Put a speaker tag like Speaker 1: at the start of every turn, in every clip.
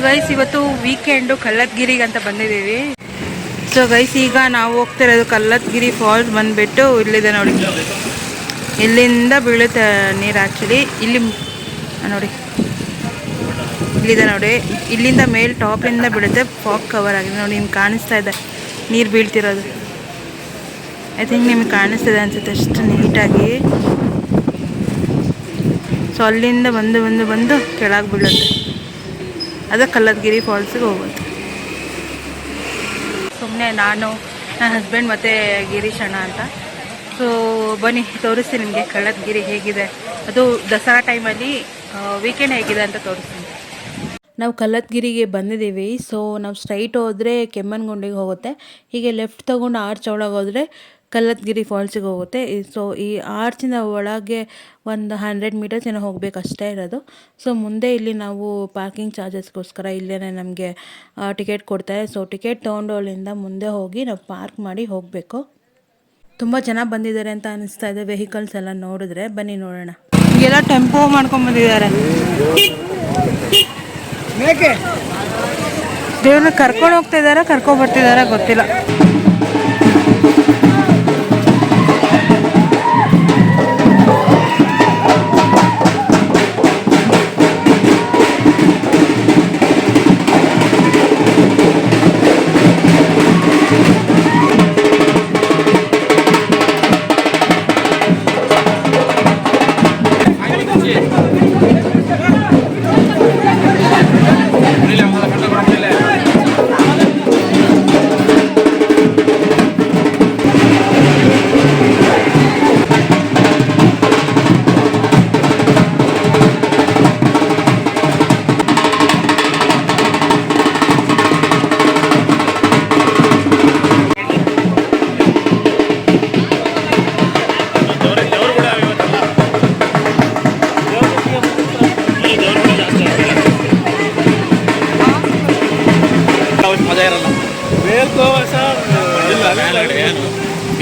Speaker 1: Guys ಇವತ್ತು weekend ಕಲ್ಲತ್ಗಿರಿಗೆ ಅಂತ ಬಂದಿದ್ದೀವಿ. ಸೊ ಗೈಸ್ ಈಗ ನಾವು ಹೋಗ್ತಿರೋದು ಕಲ್ಲತ್ಗಿರಿ ಫಾಲ್ಸ್ ಬಂದುಬಿಟ್ಟು ಇಲ್ಲಿದೆ ನೋಡಿ, ಇಲ್ಲಿಂದ ಬೀಳುತ್ತೆ ನೀರು. ಆ್ಯಕ್ಚುಲಿ ಇಲ್ಲಿ ನೋಡಿ, ಇಲ್ಲಿದೆ ನೋಡಿ, ಇಲ್ಲಿಂದ ಮೇಲೆ ಟಾಪಿಂದ ಬೀಳುತ್ತೆ. ಫಾಗ್ ಕವರ್ ಆಗಿದೆ ನೋಡಿ, ನಿಮ್ಗೆ ಕಾಣಿಸ್ತಾ ಇದೆ ನೀರು ಬೀಳ್ತಿರೋದು. ಐ ಥಿಂಕ್ ನಿಮ್ಗೆ ಕಾಣಿಸ್ತಿದೆ ಅನಿಸುತ್ತೆ ಅಷ್ಟು ನೀಟಾಗಿ. ಸೊ ಅಲ್ಲಿಂದ ಬಂದು ಬಂದು ಬಂದು ಕೆಳಗೆ ಬೀಳುತ್ತೆ, ಅದು ಕಲ್ಲತ್ಗಿರಿ ಫಾಲ್ಸಿಗೆ ಹೋಗುತ್ತೆ. ಸುಮ್ಮನೆ ನಾನು, ನನ್ನ ಹಸ್ಬೆಂಡ್ ಮತ್ತು ಗಿರೀಶ್ ಅಣ್ಣ ಅಂತ. ಸೊ ಬನ್ನಿ ತೋರಿಸ್ತೀನಿ ನಿಮಗೆ ಕಲ್ಲತ್ಗಿರಿ ಹೇಗಿದೆ, ಅದು ದಸರಾ ಟೈಮಲ್ಲಿ ವೀಕೆಂಡ್ ಹೇಗಿದೆ ಅಂತ ತೋರಿಸ್ತೀನಿ. ನಾವು ಕಲ್ಲತ್ಗಿರಿಗೆ ಬಂದಿದ್ದೀವಿ. ಸೊ ನಾವು ಸ್ಟ್ರೈಟ್ ಹೋದರೆ ಕೆಮ್ಮಣ್ಣಗುಂಡಿಗೆ ಹೋಗುತ್ತೆ, ಹೀಗೆ ಲೆಫ್ಟ್ ತೊಗೊಂಡು ಆರ್ಚ್ ಒಳಗೆ ಹೋದರೆ ಕಲ್ಲತ್ಗಿರಿ ಫಾಲ್ಸಿಗೆ ಹೋಗುತ್ತೆ. ಸೊ ಈ ಆರ್ಚಿಂದ ಒಳಗೆ ಒಂದು 100 ಮೀಟರ್ಸ್ ಏನೋ ಹೋಗಬೇಕು ಅಷ್ಟೇ ಇರೋದು. ಸೊ ಮುಂದೆ ಇಲ್ಲಿ ನಾವು ಪಾರ್ಕಿಂಗ್ ಚಾರ್ಜಸ್ಗೋಸ್ಕರ ಇಲ್ಲೇ ನಮಗೆ ಟಿಕೆಟ್ ಕೊಡ್ತಾರೆ. ಸೊ ಟಿಕೆಟ್ ತೊಗೊಂಡು ಅಲ್ಲಿಂದ ಮುಂದೆ ಹೋಗಿ ನಾವು ಪಾರ್ಕ್ ಮಾಡಿ ಹೋಗಬೇಕು. ತುಂಬ ಜನ ಬಂದಿದ್ದಾರೆ ಅಂತ ಅನಿಸ್ತಾ ಇದೆ ವೆಹಿಕಲ್ಸ್ ಎಲ್ಲ ನೋಡಿದ್ರೆ. ಬನ್ನಿ ನೋಡೋಣ. ಈಗೆಲ್ಲ ಟೆಂಪೋ ಮಾಡ್ಕೊಂಡ್ಬಂದಿದ್ದಾರೆ, ದೇವ್ರನ್ನ ಕರ್ಕೊಂಡು ಹೋಗ್ತಾ ಇದ್ದಾರಾ ಕರ್ಕೊಂಡು ಬರ್ತಿದ್ದಾರಾ ಗೊತ್ತಿಲ್ಲ.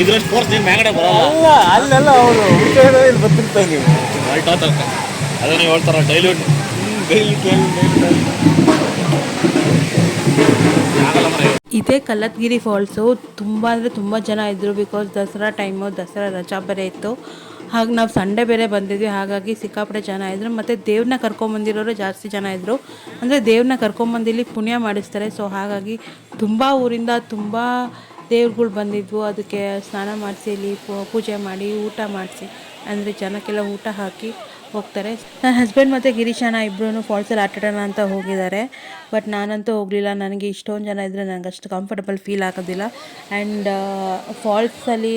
Speaker 2: ಇದ್ರಷ್ಟು ಫೋರ್ಸ್ ನಿಮ್ಮ ಮ್ಯಾಗಡೆ ಬರಲ್ಲ, ಅಲ್ಲೆಲ್ಲ ಅವರು ಇಲ್ಲಿ ಬರ್ತಿರ್ತಾರೆ. ನೀವು ಅದನ್ನು ಹೇಳ್ತಾರ ಡೈಲಿ
Speaker 1: ಇದೇ ಕಲ್ಲತ್ಗಿರಿ ಫಾಲ್ಸು. ತುಂಬ ಅಂದರೆ ತುಂಬ ಜನ ಇದ್ದರು, ಬಿಕಾಸ್ ದಸರಾ ಟೈಮು, ದಸರಾ ರಜಾ ಬೇರೆ ಇತ್ತು. ಹಾಗೆ ನಾವು ಸಂಡೇ ಬೇರೆ ಬಂದಿದ್ವಿ, ಹಾಗಾಗಿ ಸಿಕ್ಕಾಪಟ್ಟೆ ಜನ ಇದ್ದರು. ಮತ್ತು ದೇವ್ರನ್ನ ಕರ್ಕೊಂಬಂದಿರೋರು ಜಾಸ್ತಿ ಜನ ಇದ್ದರು. ಅಂದರೆ ದೇವ್ರನ್ನ ಕರ್ಕೊಂಬಂದಿಲ್ಲಿ ಪುಣ್ಯ ಮಾಡಿಸ್ತಾರೆ. ಸೊ ಹಾಗಾಗಿ ತುಂಬ ಊರಿಂದ ತುಂಬ ದೇವ್ರುಗಳು ಬಂದಿದ್ವು. ಅದಕ್ಕೆ ಸ್ನಾನ ಮಾಡಿಸಿ ಇಲ್ಲಿ ಪೂಜೆ ಮಾಡಿ ಊಟ ಮಾಡಿಸಿ, ಅಂದರೆ ಜನಕ್ಕೆಲ್ಲ ಊಟ ಹಾಕಿ ಹೋಗ್ತಾರೆ. ನನ್ನ ಹಸ್ಬೆಂಡ್ ಮತ್ತು ಗಿರೀಶಣ್ಣ ಇಬ್ಬರೂ ಫಾಲ್ಸಲ್ಲಿ ಆಟಾಡೋಣ ಅಂತ ಹೋಗಿದ್ದಾರೆ. ಬಟ್ ನಾನಂತೂ ಹೋಗಲಿಲ್ಲ, ನನಗೆ ಇಷ್ಟೊಂದು ಜನ ಇದ್ದರೆ ನನಗೆ ಅಷ್ಟು ಕಂಫರ್ಟಬಲ್ ಫೀಲ್ ಆಗೋದಿಲ್ಲ. ಆ್ಯಂಡ್ ಫಾಲ್ಸಲ್ಲಿ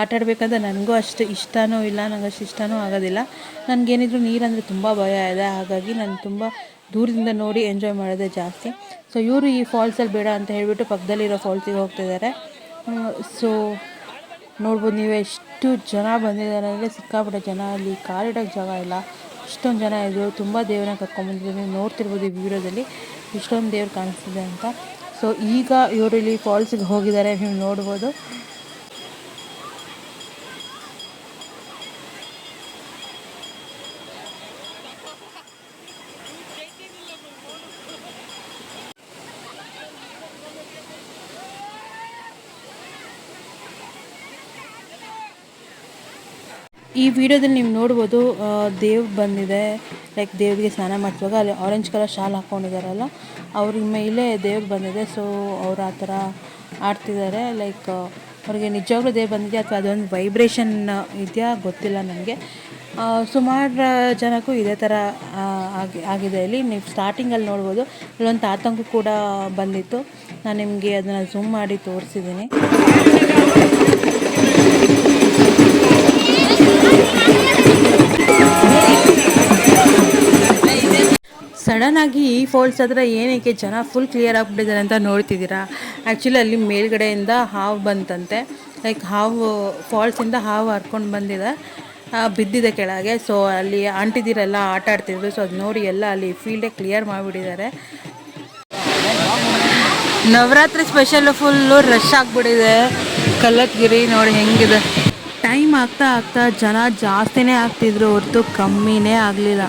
Speaker 1: ಆಟಾಡಬೇಕಂದ್ರೆ ನನಗೂ ಅಷ್ಟು ಇಷ್ಟನೂ ಇಲ್ಲ, ನನಗೆ ಅಷ್ಟು ಇಷ್ಟನೂ ಆಗೋದಿಲ್ಲ. ನನಗೇನಿದ್ರು ನೀರಂದರೆ ತುಂಬ ಭಯ ಇದೆ, ಹಾಗಾಗಿ ನಾನು ತುಂಬ ದೂರದಿಂದ ನೋಡಿ ಎಂಜಾಯ್ ಮಾಡೋದೇ ಜಾಸ್ತಿ. ಸೊ ಇವರು ಈ ಫಾಲ್ಸಲ್ಲಿ ಬೇಡ ಅಂತ ಹೇಳಿಬಿಟ್ಟು ಪಕ್ಕದಲ್ಲಿರೋ ಫಾಲ್ಸಿಗೆ ಹೋಗ್ತಿದ್ದಾರೆ. ಸೊ ನೋಡ್ಬೋದು ನೀವೇ ಎಷ್ಟು ಜನ ಬಂದಿದ್ದಾರೆ ಅಂದರೆ ಸಿಕ್ಕಾಪಟ್ಟೆ ಜನ. ಅಲ್ಲಿ ಕಾಲಿಡೋಕ್ಕೆ ಜಾಗ ಇಲ್ಲ, ಇಷ್ಟೊಂದು ಜನ ಇದ್ದರು. ತುಂಬ ದೇವ್ರನ್ನ ಕರ್ಕೊಂಬಂದಿದ್ದಾರೆ, ನೀವು ನೋಡ್ತಿರ್ಬೋದು ಈ ವಿಡಿಯೋದಲ್ಲಿ ಇಷ್ಟೊಂದು ದೇವ್ರು ಕಾಣಿಸ್ತಿದೆ ಅಂತ. ಸೊ ಈಗ ಇವರು ಇಲ್ಲಿ ಫಾಲ್ಸಿಗೆ ಹೋಗಿದ್ದಾರೆ, ನೀವು ನೋಡ್ಬೋದು. ಈ ವಿಡಿಯೋದಲ್ಲಿ ನೀವು ನೋಡ್ಬೋದು ದೇವ್ರು ಬಂದಿದೆ, ಲೈಕ್ ದೇವ್ರಿಗೆ ಸ್ನಾನ ಮಾಡಿಸುವಾಗ ಅಲ್ಲಿ ಆರೆಂಜ್ ಕಲರ್ ಶಾಲ್ ಹಾಕ್ಕೊಂಡಿದ್ದಾರಲ್ಲ ಅವ್ರ ಮೇಲೆ ದೇವ್ರು ಬಂದಿದೆ. ಸೊ ಅವ್ರು ಆ ಥರ ಆಡ್ತಿದ್ದಾರೆ, ಲೈಕ್ ಅವ್ರಿಗೆ ನಿಜವಾಗ್ಲೂ ದೇವ್ರು ಬಂದಿದೆ ಅಥವಾ ಅದೊಂದು ವೈಬ್ರೇಷನ್ ಇದೆಯಾ ಗೊತ್ತಿಲ್ಲ ನನಗೆ. ಸುಮಾರು ಜನಕ್ಕೂ ಇದೇ ಥರ ಆಗಿದೆ. ಇಲ್ಲಿ ನೀವು ಸ್ಟಾರ್ಟಿಂಗಲ್ಲಿ ನೋಡ್ಬೋದು, ಇಲ್ಲೊಂದು ತಾತಂಗೂ ಕೂಡ ಬಂದಿತ್ತು. ನಾನು ನಿಮಗೆ ಅದನ್ನು ಝೂಮ್ ಮಾಡಿ ತೋರಿಸಿದ್ದೀನಿ. ಸಡನ್ನಾಗಿ ಈ ಫಾಲ್ಸ್ ಹತ್ರ ಏನಕ್ಕೆ ಜನ ಫುಲ್ ಕ್ಲಿಯರ್ ಆಗಿಬಿಟ್ಟಿದ್ದಾರೆ ಅಂತ ನೋಡ್ತಿದ್ದೀರಾ. ಆ್ಯಕ್ಚುಲಿ ಅಲ್ಲಿ ಮೇಲ್ಗಡೆಯಿಂದ ಹಾವು ಬಂತಂತೆ, ಲೈಕ್ ಹಾವು ಫಾಲ್ಸಿಂದ ಹಾವು ಹರ್ಕೊಂಡು ಬಂದಿದೆ, ಬಿದ್ದಿದೆ ಕೆಳಗೆ. ಸೊ ಅಲ್ಲಿ ಆಂಟಿದಿರೆಲ್ಲ ಆಟ ಆಡ್ತಿದ್ರು. ಸೊ ಅದು ನೋಡಿ ಎಲ್ಲ ಅಲ್ಲಿ ಫೀಲ್ಡೇ ಕ್ಲಿಯರ್ ಮಾಡಿಬಿಟ್ಟಿದ್ದಾರೆ. ನವರಾತ್ರಿ ಸ್ಪೆಷಲ್ಲು ಫುಲ್ಲು ರಶ್ ಆಗಿಬಿಟ್ಟಿದೆ ಕಲ್ಲತ್ಗಿರಿ. ನೋಡಿ ಹೆಂಗಿದೆ, ಟೈಮ್ ಆಗ್ತಾ ಆಗ್ತಾ ಜನ ಜಾಸ್ತಿನೇ ಆಗ್ತಿದ್ರು ಹೊರತು ಕಮ್ಮಿನೇ ಆಗಲಿಲ್ಲ.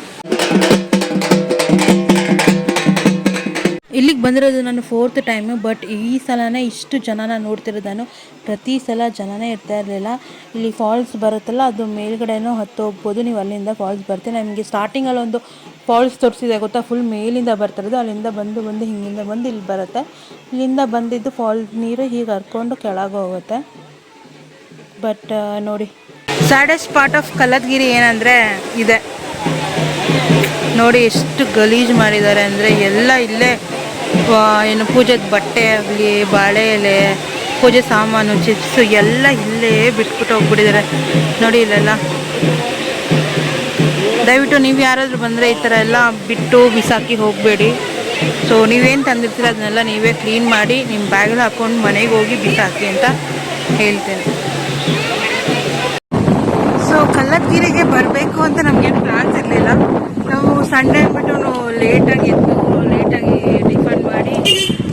Speaker 1: ಇಲ್ಲಿಗೆ ಬಂದಿರೋದು ನಾನು 4th ಟೈಮು. ಬಟ್ ಈ ಸಲನೇ ಇಷ್ಟು ಜನನ ನೋಡ್ತಿರೋದು ನಾನು. ಪ್ರತಿ ಸಲ ಜನನೇ ಇರ್ತಾ ಇರಲಿಲ್ಲ. ಇಲ್ಲಿ ಫಾಲ್ಸ್ ಬರುತ್ತಲ್ಲ, ಅದು ಮೇಲ್ಗಡೆನೂ ಹತ್ತು ಹೋಗ್ಬೋದು. ನೀವು ಅಲ್ಲಿಂದ ಫಾಲ್ಸ್ ಬರ್ತೀವಿ. ನಮಗೆ ಸ್ಟಾರ್ಟಿಂಗಲ್ಲಿ ಒಂದು ಫಾಲ್ಸ್ ತೋರಿಸಿದೆ ಗೊತ್ತಾ, ಫುಲ್ ಮೇಲಿಂದ ಬರ್ತಿರೋದು. ಅಲ್ಲಿಂದ ಬಂದು ಹಿಂಗಿಂದ ಬಂದು ಇಲ್ಲಿ ಬರುತ್ತೆ. ಇಲ್ಲಿಂದ ಬಂದಿದ್ದು ಫಾಲ್ಸ್ ನೀರು ಹೀಗೆ ಹರ್ಕೊಂಡು ಕೆಳಗೆ ಹೋಗುತ್ತೆ. ಬಟ್ ನೋಡಿ, ಸ್ಯಾಡೆಸ್ಟ್ ಪಾರ್ಟ್ ಆಫ್ ಕಲ್ಲತ್ಗಿರಿ ಏನಂದರೆ ಇದೆ ನೋಡಿ, ಎಷ್ಟು ಗಲೀಜು ಮಾಡಿದ್ದಾರೆ ಅಂದರೆ ಎಲ್ಲ ಇಲ್ಲೇ ಏನು ಪೂಜೆದ ಬಟ್ಟೆ ಆಗಲಿ, ಬಾಳೆ ಎಲೆ, ಪೂಜೆ ಸಾಮಾನು, ಚಿಪ್ಸು ಎಲ್ಲ ಇಲ್ಲೇ ಬಿಟ್ಬಿಟ್ಟು ಹೋಗ್ಬಿಟ್ಟಿದ್ದಾರೆ ನೋಡಿ ಇಲ್ಲೆಲ್ಲ. ದಯವಿಟ್ಟು ನೀವು ಯಾರಾದರೂ ಬಂದರೆ ಈ ಥರ ಎಲ್ಲ ಬಿಟ್ಟು ಬಿಸಾಕಿ ಹೋಗಬೇಡಿ. ಸೊ ನೀವೇನು ತಂದಿರ್ತೀರ ಅದನ್ನೆಲ್ಲ ನೀವೇ ಕ್ಲೀನ್ ಮಾಡಿ ನಿಮ್ಮ ಬ್ಯಾಗಲ್ಲಿ ಹಾಕ್ಕೊಂಡು ಮನೆಗೆ ಹೋಗಿ ಬಿಸಾಕಿ ಅಂತ ಹೇಳ್ತೇನೆ. ಸೊ ಕಲ್ಲತ್ಗಿರಿಗೆ ಬರಬೇಕು ಅಂತ ನಮಗೇನು ಪ್ಲಾನ್ಸ್ ಇರಲಿಲ್ಲ. ನಾವು ಸಂಡೇ ಅಂದ್ಬಿಟ್ಟು ಲೇಟಾಗಿ ಟಿಫನ್ ಮಾಡಿ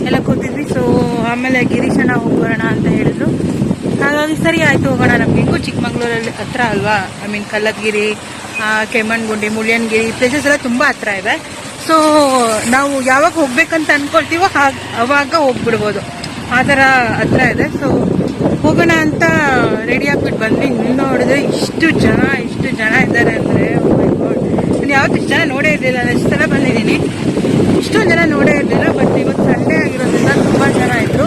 Speaker 1: ಎಲ್ಲ ಕೂತಿದ್ವಿ. ಸೊ ಆಮೇಲೆ ಗಿರೀಶಣ್ಣ ಹೋಗೋಣ ಅಂತ ಹೇಳಿದ್ರು. ಹಾಗಾಗಿ ಸರಿ ಆಯಿತು ಹೋಗೋಣ. ನಮ್ಗೆ ಹೆಂಗೂ ಚಿಕ್ಕಮಂಗ್ಳೂರಲ್ಲಿ ಹತ್ರ ಅಲ್ವಾ, I mean Kallathgiri, Kemmangundi, Mullayanagiri places ಎಲ್ಲ ತುಂಬ ಹತ್ರ ಇದೆ. ಸೊ ನಾವು ಯಾವಾಗ ಹೋಗ್ಬೇಕಂತ ಅಂದ್ಕೊಳ್ತೀವೋ ಅವಾಗ ಹೋಗ್ಬಿಡ್ಬೋದು, ಆ ಥರ ಹತ್ರ ಇದೆ. ಸೊ ಹೋಗೋಣ ಅಂತ ರೆಡಿ ಆಗ್ಬಿಟ್ಟು ಬಂದ್ವಿ. ಇನ್ನು ನೋಡಿದ್ರೆ ಇಷ್ಟು ಜನ ಇದ್ದಾರೆ ಅಂದರೆ ನಾನು ಯಾವತ್ತೂ ಇಷ್ಟು ಜನ ನೋಡೇ ಇರಲಿಲ್ಲ. ಎಷ್ಟು ಸಲ ಬಂದಿದ್ದೀನಿ, ಇಷ್ಟೊಂದು ಜನ ನೋಡೇ ಇರಲಿಲ್ಲ. ಬಟ್ ಇವತ್ತು ಸಂಡೇ ಆಗಿರೋದ್ರಿಂದ ತುಂಬ ಜನ ಇದ್ದರು.